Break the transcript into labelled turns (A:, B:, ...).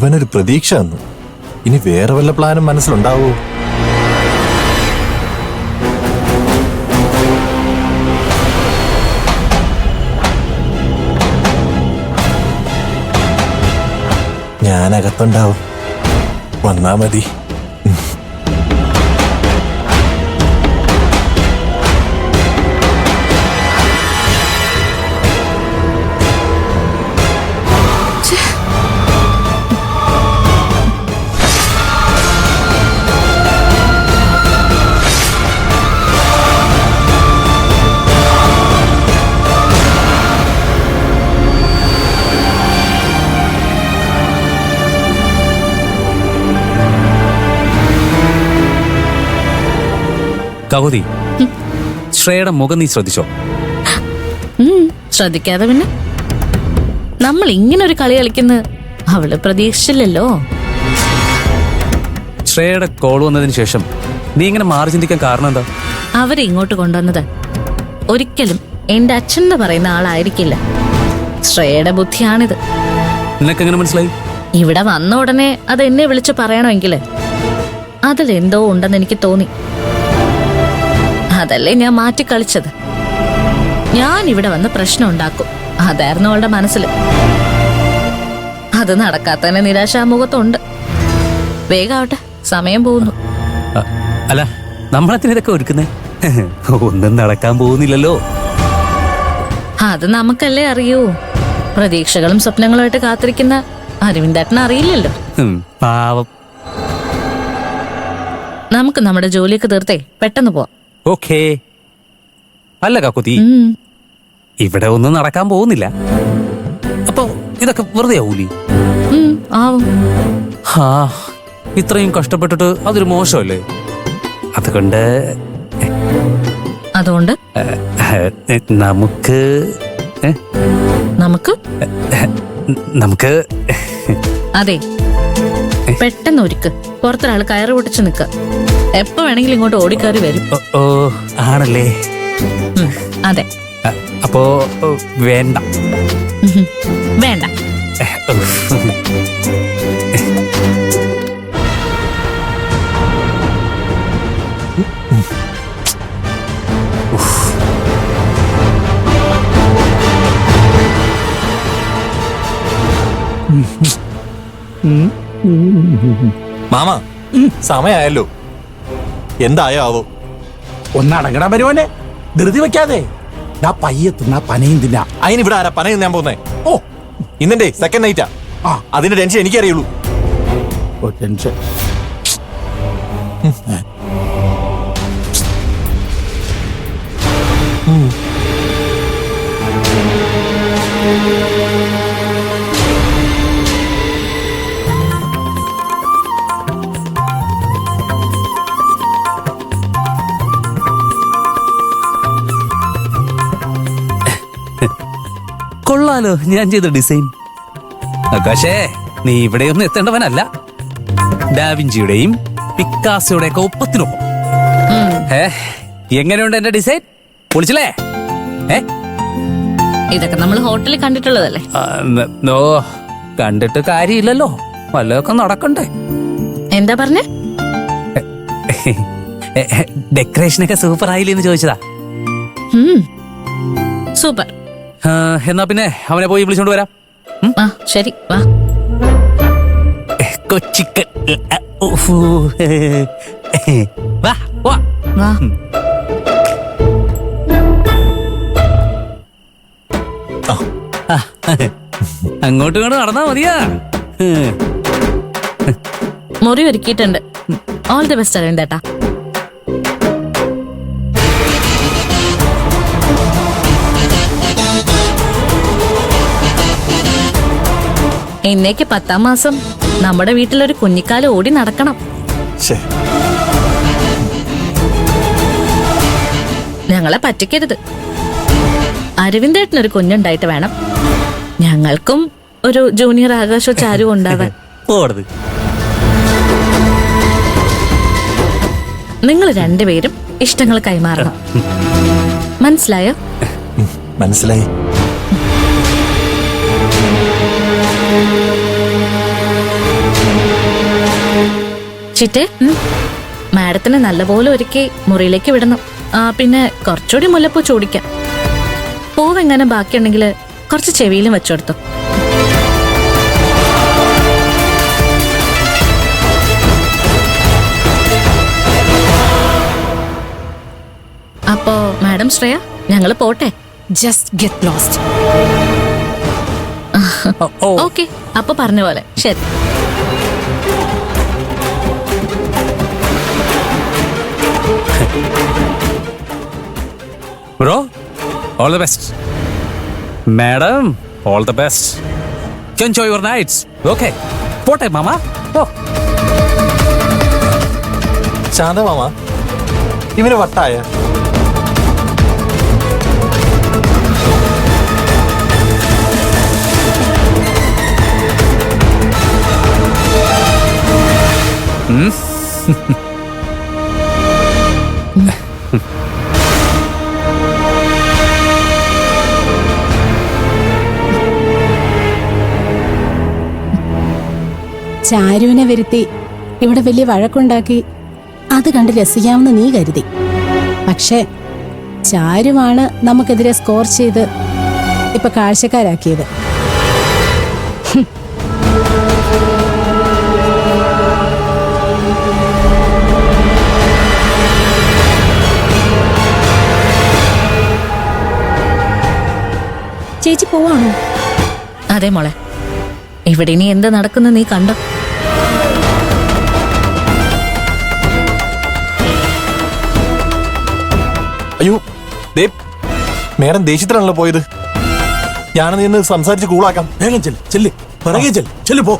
A: ഇവനൊരു പ്രതീക്ഷ തന്നു. ഇനി വേറെ വല്ല പ്ലാനും മനസ്സിലുണ്ടാവോ? ഞാനകത്തുണ്ടാവും, വന്നാ മതി.
B: കൗതി, ശ്രേയയുടെ മുഖം നീ ശ്രദ്ധിച്ചോ?
C: ശ്രദ്ധിക്കാതെ പിന്നെ. നമ്മൾ ഇങ്ങനൊരു കളി കളിക്കുന്ന അവള് പ്രതീക്ഷിച്ചില്ലല്ലോ.
B: ശ്രേയയുടെ കോൾ വന്നതിന് ശേഷം നീ ഇങ്ങനെ മാറി ചിന്തിക്കാൻ കാരണം എന്താ?
C: അവരെ ഇങ്ങോട്ട് കൊണ്ടുവന്നത് ഒരിക്കലും എന്റെ അച്ഛൻ എന്ന് പറയുന്ന ആളായിരിക്കില്ല. ശ്രേയയുടെ ബുദ്ധിയാണിത്.
B: നിനക്കെങ്ങനെ മനസ്സിലായി?
C: ഇവിടെ വന്ന ഉടനെ അത് എന്നെ വിളിച്ചു പറയണമെങ്കില് അതിലെന്തോ ഉണ്ടെന്ന് എനിക്ക് തോന്നി. അതല്ലേ ഞാൻ മാറ്റി കളിച്ചത്. ഞാൻ ഇവിടെ വന്ന് പ്രശ്നം ഉണ്ടാക്കും, അതായിരുന്നു അവളുടെ മനസ്സിൽ. അത് നടക്കാത്തന്നെ നിരാശാമുഖത്തുണ്ട്. വേഗാവട്ടെ, സമയം പോകുന്നു.
B: അല്ല, നമ്മളെത്തിന് ഇതൊക്കെ ഒരുക്കുന്നേ? ഒന്നും നടക്കാൻ പോകുന്നില്ലല്ലോ.
C: അത് നമുക്കല്ലേ അറിയൂ. പ്രതീക്ഷകളും സ്വപ്നങ്ങളുമായിട്ട് കാത്തിരിക്കുന്ന അരവിന്ദേട്ടന് അറിയില്ലല്ലോ.
B: പാവം.
C: നമുക്ക് നമ്മുടെ ജോലിയൊക്കെ തീർത്തേ പെട്ടെന്ന് പോവാം.
B: ഓക്കേ. അല്ല കാക്കുത്തി, ഇവിടെ ഒന്നും നടക്കാൻ പോകുന്നില്ല. അപ്പൊ ഇതൊക്കെ വെറുതെ ആവൂലി?
C: ആവും.
B: ഹാ, ഇത്രയും കഷ്ടപ്പെട്ടിട്ട് അതൊരു മോശമല്ലേ? അതുകൊണ്ട് നമുക്ക്
C: നമുക്ക്
B: നമുക്ക്
C: അതെ, പെട്ടെന്ന് ഒരുക്ക്. പുറത്തൊരാൾ കയറ് പൊട്ടിച്ച് നിക്ക. എപ്പോ വേണമെങ്കിലും ഇങ്ങോട്ട് ഓടിക്കയറി വരും.
B: ഓ, ആണല്ലേ?
C: അതെ.
B: അപ്പോ വേണ്ട.
C: വേണ്ട.
A: മാമ, സമയായല്ലോ. എന്തായോ ആവോ?
D: ഒന്നടങ്ങണ വരുവാനെ, ധൃതി വെക്കാതെ. പയ്യെ തിന്നാ പനയും തിന്നാ.
A: അതിനിവിടെ ആരാ പന തിന്നാൻ പോകുന്നേ?
D: ഓ,
A: ഇന്നെ സെക്കൻഡ് നൈറ്റാ. അതിന്റെ ടെൻഷൻ എനിക്കറിയുള്ളൂ.
D: ഓ, ടെൻഷൻ.
B: കൊള്ളാലോ ഞാൻ ചെയ്ത ഡിസൈൻ. പക്ഷേ നീ ഇവിടെയൊന്നും എത്തേണ്ടവനല്ല. ഡാവിഞ്ചിയുടെയും പിക്കാസോയുടെയൊക്കെ ഒപ്പത്തിനൊപ്പം. എങ്ങനെയുണ്ട് എന്റെ ഡിസൈൻ? പൊളിച്ചില്ലേ?
C: ഇതൊക്കെ നമ്മൾ ഹോട്ടലിൽ കണ്ടിട്ടുള്ളതല്ലേ?
B: നോ, കണ്ടിട്ട് കാര്യമില്ലല്ലോ. വല്ലതൊക്കെ നടക്കണ്ടേ?
C: എന്താ പറഞ്ഞേ?
B: ഡെക്കറേഷനൊക്കെ സൂപ്പർ ആയില്ലെന്ന് ചോദിച്ചതാ.
C: സൂപ്പർ.
B: എന്നാ പിന്നെ അവനെ പോയി വിളിച്ചോണ്ട് വരാം.
C: ശരി, വാ.
B: കൊച്ചിക്കൻ. വാ വാ. അങ്ങോട്ടും ഇങ്ങോട്ടും നടന്നാ മതിയാ.
C: മുറി ഒരുക്കിയിട്ടുണ്ട്. ഓൾ ദി ബെസ്റ്റ് അരവിന്ദേട്ടാ. എന്നേക്ക് 10ാം മാസം നമ്മുടെ വീട്ടിലൊരു കുഞ്ഞിക്കാല് ഓടി നടക്കണം. ഞങ്ങളെ പറ്റിക്കരുത്. അരവിന്ദേട്ടനൊരു കുഞ്ഞുണ്ടായിട്ട് വേണം ഞങ്ങൾക്കും ഒരു ജൂനിയർ ആകാശോ ചാരു ഉണ്ടാവാൻ. നിങ്ങൾ രണ്ടുപേരും ഇഷ്ടങ്ങൾ കൈമാറണം. മനസ്സിലായോ?
A: മനസ്സിലായി.
C: ചിറ്റേ മാഡത്തിന് നല്ലപോലെ ഒരുക്കി മുറിയിലേക്ക് വിടണം. പിന്നെ കുറച്ചുകൂടി മുല്ലപ്പൂ ചൂടിക്കാം. പൂവെങ്ങനെ ബാക്കിയുണ്ടെങ്കിൽ കുറച്ച് ചെവിയിലും വെച്ചെടുത്തു. അപ്പോ മാഡം ശ്രേയ, ഞങ്ങള് പോട്ടെ.
E: Just get lost.
C: ഓക്കെ, അപ്പൊ പറഞ്ഞ പോലെ ശരി.
B: Bro, all the best. Madam, all the best. Enjoy your nights. Okay, പോട്ടെ മാമ. ഓ,
A: ശാന്തമാമ, ഇവന് വട്ടായ.
E: ചാരുവിനെ വരുത്തി ഇവിടെ വലിയ വഴക്കുണ്ടാക്കി അത് കണ്ട് രസിക്കാമെന്ന് നീ കരുതി. പക്ഷേ ചാരുവാണ് നമുക്കെതിരെ സ്കോർ ചെയ്ത് ഇപ്പൊ കാഴ്ചക്കാരാക്കിയത്. ചേച്ചി പോവാണോ?
C: അതെ മോളെ, ഇവിടെ ഇനി എന്ത് നടക്കുന്ന നീ കണ്ടോ?
A: അയ്യോ ദേ, മേഡം ദേഷ്യത്തിലാണല്ലോ പോയത്. ഞാനത് നിന്ന് സംസാരിച്ച് കൂളാക്കാം.
D: വേഗം ചെല്ല്, പിറകെ ചെല്ല്, പോ.